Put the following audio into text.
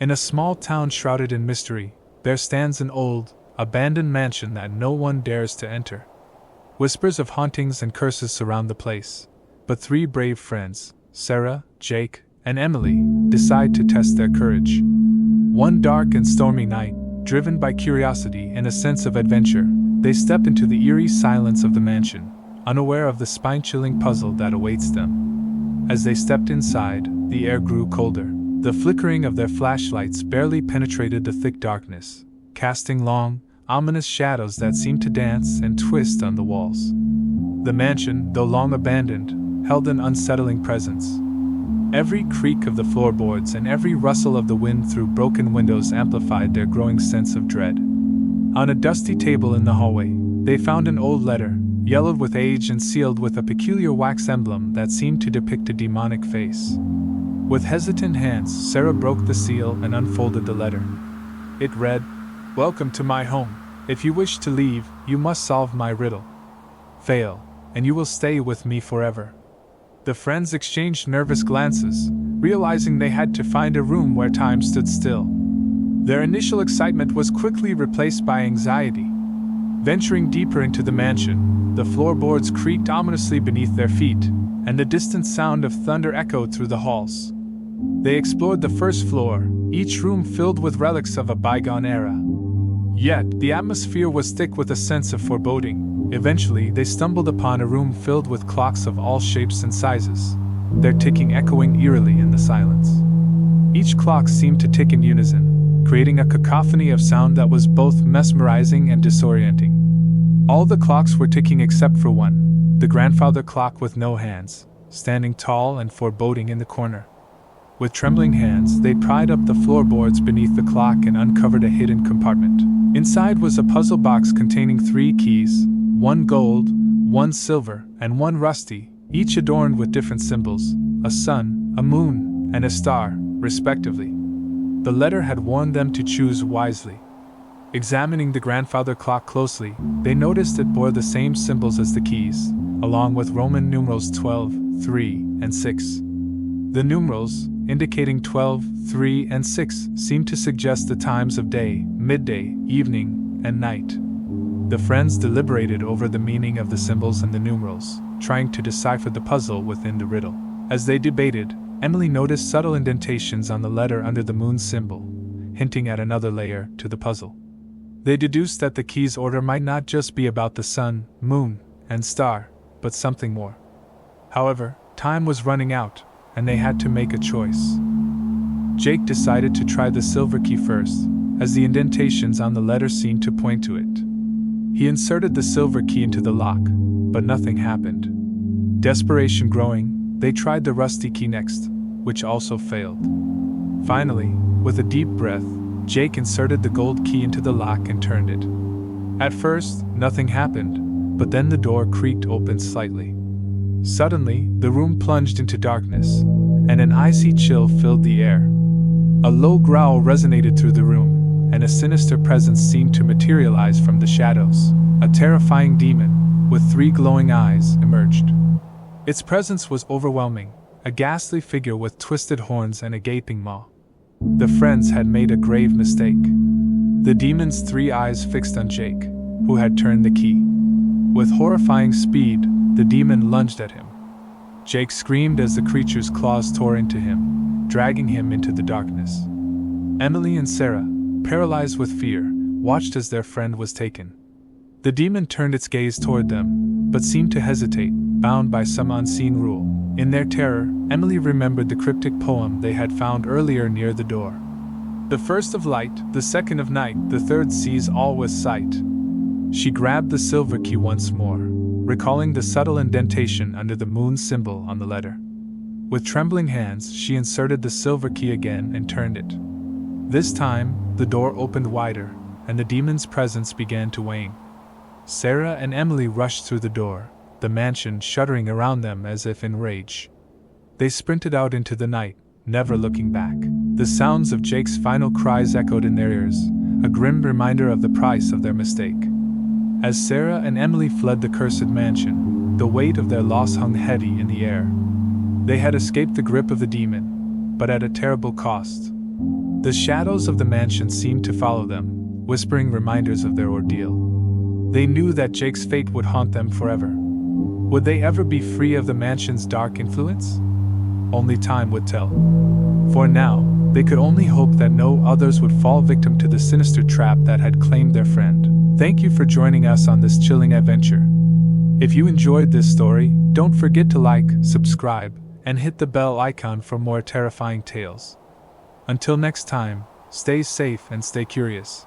In a small town shrouded in mystery, there stands an old, abandoned mansion that no one dares to enter. Whispers of hauntings and curses surround the place, but three brave friends, Sarah, Jake, and Emily, decide to test their courage. One dark and stormy night, driven by curiosity and a sense of adventure, they step into the eerie silence of the mansion, unaware of the spine-chilling puzzle that awaits them. As they stepped inside, the air grew colder. The flickering of their flashlights barely penetrated the thick darkness, casting long, ominous shadows that seemed to dance and twist on the walls. The mansion, though long abandoned, held an unsettling presence. Every creak of the floorboards and every rustle of the wind through broken windows amplified their growing sense of dread. On a dusty table in the hallway, they found an old letter, yellowed with age and sealed with a peculiar wax emblem that seemed to depict a demonic face. With hesitant hands, Sarah broke the seal and unfolded the letter. It read, "Welcome to my home. If you wish to leave, you must solve my riddle. Fail, and you will stay with me forever." The friends exchanged nervous glances, realizing they had to find a room where time stood still. Their initial excitement was quickly replaced by anxiety. Venturing deeper into the mansion, the floorboards creaked ominously beneath their feet, and the distant sound of thunder echoed through the halls. They explored the first floor, each room filled with relics of a bygone era. Yet, the atmosphere was thick with a sense of foreboding. Eventually, they stumbled upon a room filled with clocks of all shapes and sizes, their ticking echoing eerily in the silence. Each clock seemed to tick in unison, creating a cacophony of sound that was both mesmerizing and disorienting. All the clocks were ticking except for one, the grandfather clock with no hands, standing tall and foreboding in the corner. With trembling hands, they pried up the floorboards beneath the clock and uncovered a hidden compartment. Inside was a puzzle box containing 3 keys, one gold, one silver, and one rusty, each adorned with different symbols, a sun, a moon, and a star, respectively. The letter had warned them to choose wisely. Examining the grandfather clock closely, they noticed it bore the same symbols as the keys, along with Roman numerals 12, 3, and 6. The numerals, indicating 12, 3, and 6, seemed to suggest the times of day, midday, evening, and night. The friends deliberated over the meaning of the symbols and the numerals, trying to decipher the puzzle within the riddle. As they debated, Emily noticed subtle indentations on the letter under the moon symbol, hinting at another layer to the puzzle. They deduced that the key's order might not just be about the sun, moon, and star, but something more. However, time was running out, and they had to make a choice. Jake decided to try the silver key first, as the indentations on the letter seemed to point to it. He inserted the silver key into the lock, but nothing happened. Desperation growing, they tried the rusty key next, which also failed. Finally, with a deep breath, Jake inserted the gold key into the lock and turned it. At first, nothing happened, but then the door creaked open slightly. Suddenly, the room plunged into darkness, and an icy chill filled the air. A low growl resonated through the room, and a sinister presence seemed to materialize from the shadows. A terrifying demon, with 3 glowing eyes, emerged. Its presence was overwhelming, a ghastly figure with twisted horns and a gaping maw. The friends had made a grave mistake. The demon's 3 eyes fixed on Jake, who had turned the key. With horrifying speed, the demon lunged at him. Jake screamed as the creature's claws tore into him, dragging him into the darkness. Emily and Sarah, paralyzed with fear, watched as their friend was taken. The demon turned its gaze toward them, but seemed to hesitate, bound by some unseen rule. In their terror, Emily remembered the cryptic poem they had found earlier near the door. The first of light, the second of night, the third sees all with sight. She grabbed the silver key once more, recalling the subtle indentation under the moon symbol on the letter. With trembling hands, she inserted the silver key again and turned it. This time, the door opened wider, and the demon's presence began to wane. Sarah and Emily rushed through the door, the mansion shuddering around them as if in rage. They sprinted out into the night, never looking back. The sounds of Jake's final cries echoed in their ears, a grim reminder of the price of their mistake. As Sarah and Emily fled the cursed mansion, the weight of their loss hung heavy in the air. They had escaped the grip of the demon, but at a terrible cost. The shadows of the mansion seemed to follow them, whispering reminders of their ordeal. They knew that Jake's fate would haunt them forever. Would they ever be free of the mansion's dark influence? Only time would tell. For now, they could only hope that no others would fall victim to the sinister trap that had claimed their friend. Thank you for joining us on this chilling adventure. If you enjoyed this story, don't forget to like, subscribe, and hit the bell icon for more terrifying tales. Until next time, stay safe and stay curious.